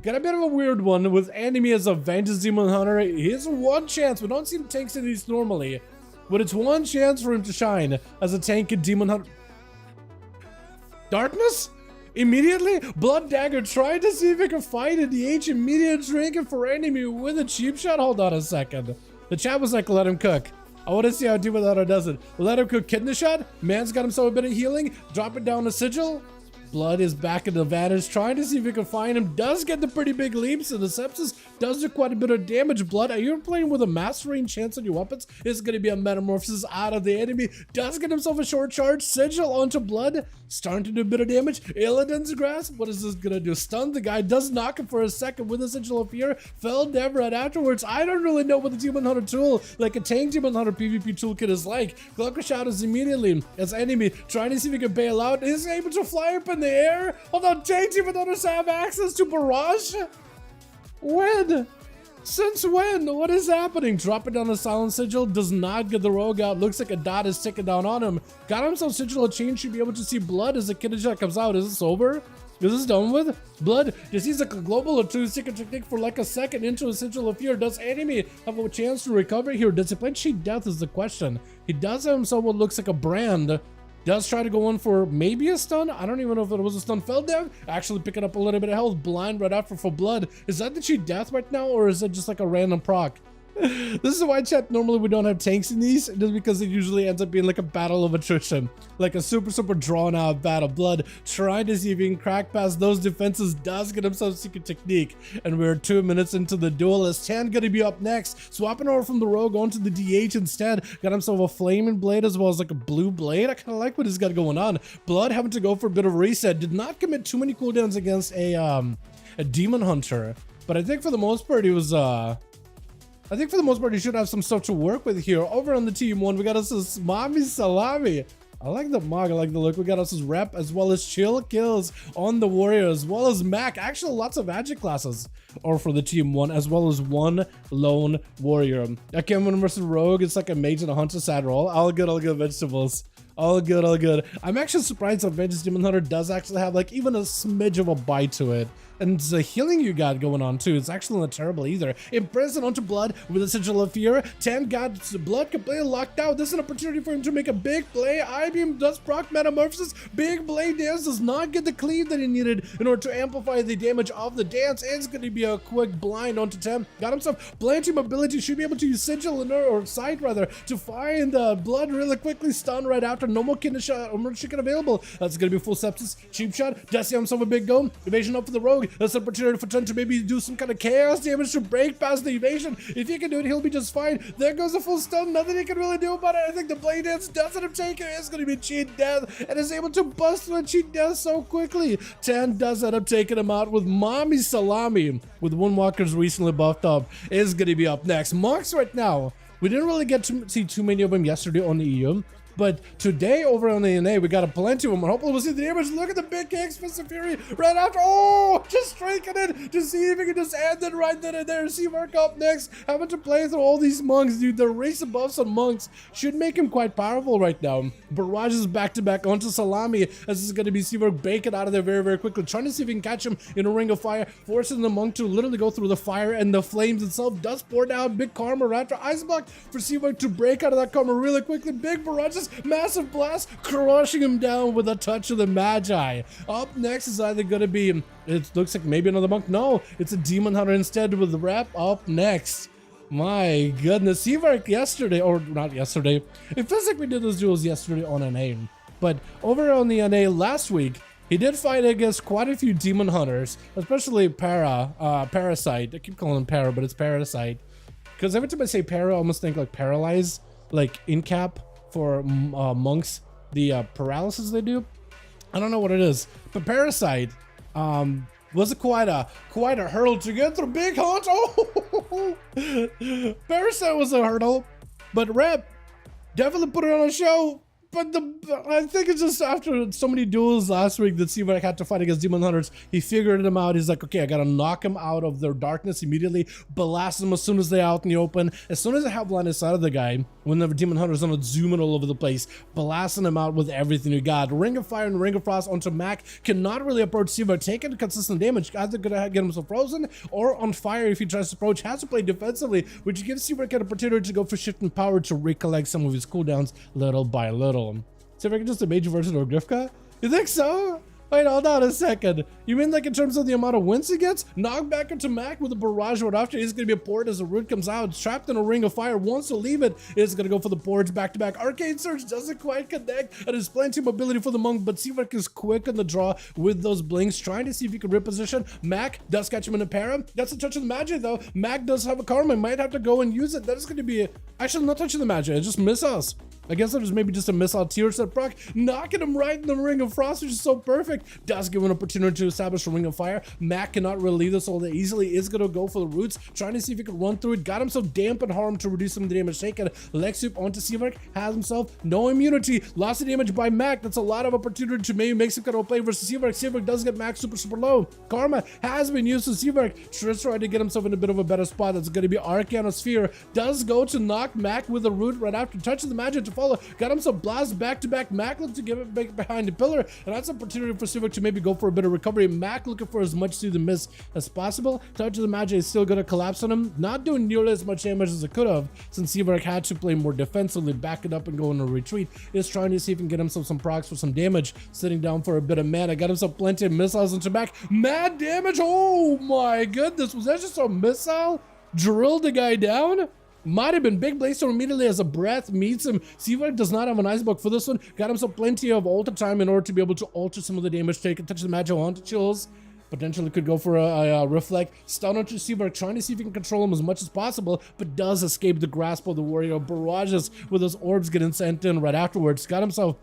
Got a bit of a weird one with enemy as a Vengeance Demon Hunter. Here's one chance. We don't see tanks in these normally, but it's one chance for him to shine as a tank and Demon Hunter. Darkness? Immediately, Blood Dagger trying to see if he can fight in the H. Immediate drinking for enemy with a cheap shot. Hold on a second. The chat was like, let him cook. I want to see how Demon Hunter does it. Let him cook kidney shot. Man's got himself a bit of healing. Drop it down the sigil. Blood is back in the advantage, trying to see if he can find him. Does get the pretty big leaps, and the sepsis does do quite a bit of damage. Blood, are you playing with a mastering chance on your weapons? It's going to be a metamorphosis out of the enemy. Does get himself a short charge. Sigil onto Blood, starting to do a bit of damage. Illidan's grasp, what is this going to do? Stun the guy, does knock him for a second with a Sigil of Fear. Fell dead right afterwards. I don't really know what the Demon Hunter tool, like a tank Demon Hunter PvP toolkit is like. Cloaker shadows immediately as enemy trying to see if he can bail out. Is able to fly up in the air. Although tank Demon Hunters have access to barrage. When? Since when? What is happening? Dropping down the Silent Sigil, does not get the rogue out. Looks like a dot is ticking down on him. Got himself Sigil of Change, should be able to see Blood as the kidney shot comes out. Is this over? Is this done with? Blood just sees like a global or two secret technique for like a second into a Sigil of Fear. Does enemy have a chance to recover here? Does he play Cheat Death is the question. He does have himself what looks like a brand. Does try to go in for maybe a stun. I don't even know if it was a stun. Fell down. Actually picking up a little bit of health. Blind right after for Blood. Is that the Cheat Death right now, or is it just like a random proc? This is why, chat, normally we don't have tanks in these, just because it usually ends up being like a battle of attrition, like a super drawn out battle. Blood trying to see if he can crack past those defenses, does get himself secret technique, and we're 2 minutes into the duel as Tan gonna be up next, swapping over from the rogue onto the DH instead. Got himself a flaming blade as well as like a blue blade. I kind of like what he's got going on. Blood having to go for a bit of reset, did not commit too many cooldowns against a Demon Hunter, but I think for the most part he was he should have some stuff to work with here. Over on the team one, we got us this Mommy Salami. I like the mog, I like the look. We got us his rep as well as chill kills on the warrior as well as Mac. Actually, lots of magic classes are for the team one as well as one lone warrior. Arcane versus rogue, it's like a mage and a hunter sad roll. All good vegetables. All good, all good. I'm actually surprised that Vengeance Demon Hunter does actually have like even a smidge of a bite to it. And the healing you got going on too, it's actually not terrible either. Imprisoned onto Blood with a Sigil of Fear. Tan got Blood completely locked out. This is an opportunity for him to make a big play. I-Beam does proc Metamorphosis. Big blade dance does not get the cleave that he needed in order to amplify the damage of the dance. It's going to be a quick blind onto Tan. Got himself blanching mobility. Should be able to use Sigil or Sight rather to find Blood really quickly. Stun right after. No more kidney shot or murder chicken available. That's going to be full sepsis. Cheap shot. Does see himself a big go. Evasion up for the rogue. That's an opportunity for Trent to maybe do some kind of chaos damage to break past the evasion. If he can do it, he'll be just fine. There goes a full stun. Nothing he can really do about it. I think the blade dance doesn't have taken. It's going to be Cheat Death and is able to bust through Cheat Death so quickly. Tan does end up taking him out with Mommy Salami with Windwalkers recently buffed up. Is going to be up next. Monks right now. We didn't really get to see too many of them yesterday on the EU. But today over on the NA, we got a plenty of them. Hopefully we'll see the damage. Look at the big kicks, Fist of Fury right after. Oh, just striking it to see if he can just end it right then and there. Seamark up next. Having to play through all these monks, dude. The race buffs on monks should make him quite powerful right now. Barrage is back to back onto Salami as this is going to be Seamark baking out of there very quickly. Trying to see if he can catch him in a ring of fire. Forcing the monk to literally go through the fire and the flames itself does pour down. Big karma right after. Ice block for Seamark to break out of that karma really quickly. Big barrages. Massive blast, crushing him down with a touch of the Magi. Up next is either going to be, it looks like maybe another monk. No, it's a Demon Hunter instead with the wrap up next. My goodness, Seamark yesterday, or not yesterday, it feels like we did those duels yesterday on NA. But over on the NA last week, he did fight against quite a few Demon Hunters, especially Parasite. I keep calling him Para, but it's Parasite. Because every time I say Para, I almost think like Paralyze, like in cap. For monks, the paralysis they do, I don't know what it is, but Parasite was quite a hurdle to get through. Big hunt. Oh, Parasite was a hurdle, but Rep definitely put it on a show. But I think it's just after so many duels last week that Seavark had to fight against Demon Hunters, he figured them out. He's like, okay, I gotta knock him out of their darkness immediately, blast them as soon as they're out in the open. As soon as I have line of sight of the guy, when the Demon Hunters are not zooming all over the place, blasting him out with everything you got. Ring of Fire and Ring of Frost onto Mac cannot really approach Seavark, taking consistent damage. Either gonna get himself frozen or on fire if he tries to approach. Has to play defensively, which gives Seavark an opportunity to go for shift and power to recollect some of his cooldowns little by little. Seavark just a mage version of Grifka? You think so? Wait, hold on a second. You mean like in terms of the amount of wins he gets? Knock back into Mac with a barrage right after. He's going to be a port as the root comes out. It's trapped in a ring of fire. Wants to leave it. It's going to go for the ports back to back. Arcane Surge doesn't quite connect. And there's plenty of mobility for the monk, but Seavark is quick on the draw with those blinks, trying to see if he can reposition. Mac does catch him in a para. That's a touch of the magic though. Mac does have a karma. Might have to go and use it. That is going to be actually not touching the magic. It's just missiles. I guess there's maybe just a missile tier set proc, knocking him right in the Ring of Frost, which is so perfect. Does give an opportunity to establish a Ring of Fire. Mac cannot relieve this all that easily. Is gonna go for the roots, trying to see if he can run through it. Got himself damp and harm to reduce some of the damage taken. Leg Sweep onto Seavark, has himself no immunity. Lost the damage by Mac. That's a lot of opportunity to maybe make some kind of play versus Seavark. Seavark does get Mac super low. Karma has been used to Seavark. Just trying to get himself in a bit of a better spot. That's gonna be Arcane Sphere. Does go to knock Mac with a root right after touching the magic to follow. Got himself blast back to back. Mac looks to give it back behind the pillar, and that's an opportunity for Seavark to maybe go for a bit of recovery. Mac looking for as much to the miss as possible. Touch of the magic is still going to collapse on him, not doing nearly as much damage as it could have, since Seavark had to play more defensively, back it up and go in a retreat. Is trying to see if he can get himself some procs for some damage, sitting down for a bit of mana. Got himself plenty of missiles into Mac. Mad damage. Oh my goodness, was that just a missile? Drilled the guy down? Might have been big Blaze Storm immediately as a breath meets him. Seavark does not have an ice block for this one. Got himself plenty of alter time in order to be able to alter some of the damage taken. Touch the magic onto chills. Potentially could go for a reflect. Stun onto Seavark, trying to see if he can control him as much as possible, but does escape the grasp of the warrior. Barrages with those orbs getting sent in right afterwards. Got himself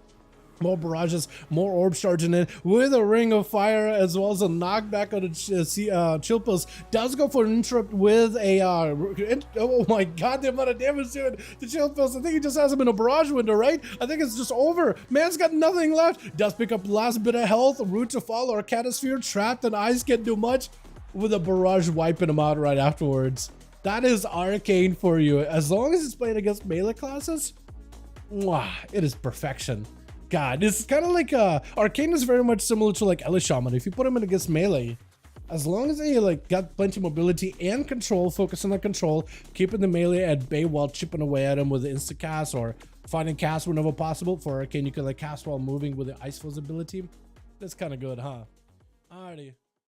more barrages, more orbs charging in with a Ring of Fire, as well as a knockback on the chill pills. Does go for an interrupt with a oh my god, the amount of damage doing the chill pills. I think he just has him in a barrage window, right? I think it's just over. Man's got nothing left. Does pick up the last bit of health. Root to follow. Arcane Sphere trapped, and Ice can't do much with a barrage wiping him out right afterwards. That is Arcane for you. As long as it's playing against melee classes, mwah, it is perfection. God, it's kind of like Arcane is very much similar to like Ellie Shaman. If you put him in against melee, as long as they like got plenty of mobility and control, focus on the control, keeping the melee at bay while chipping away at him with the insta cast or finding cast whenever possible. For Arcane, you can like cast while moving with the Ice Fuzz ability. That's kind of good, huh? Alrighty.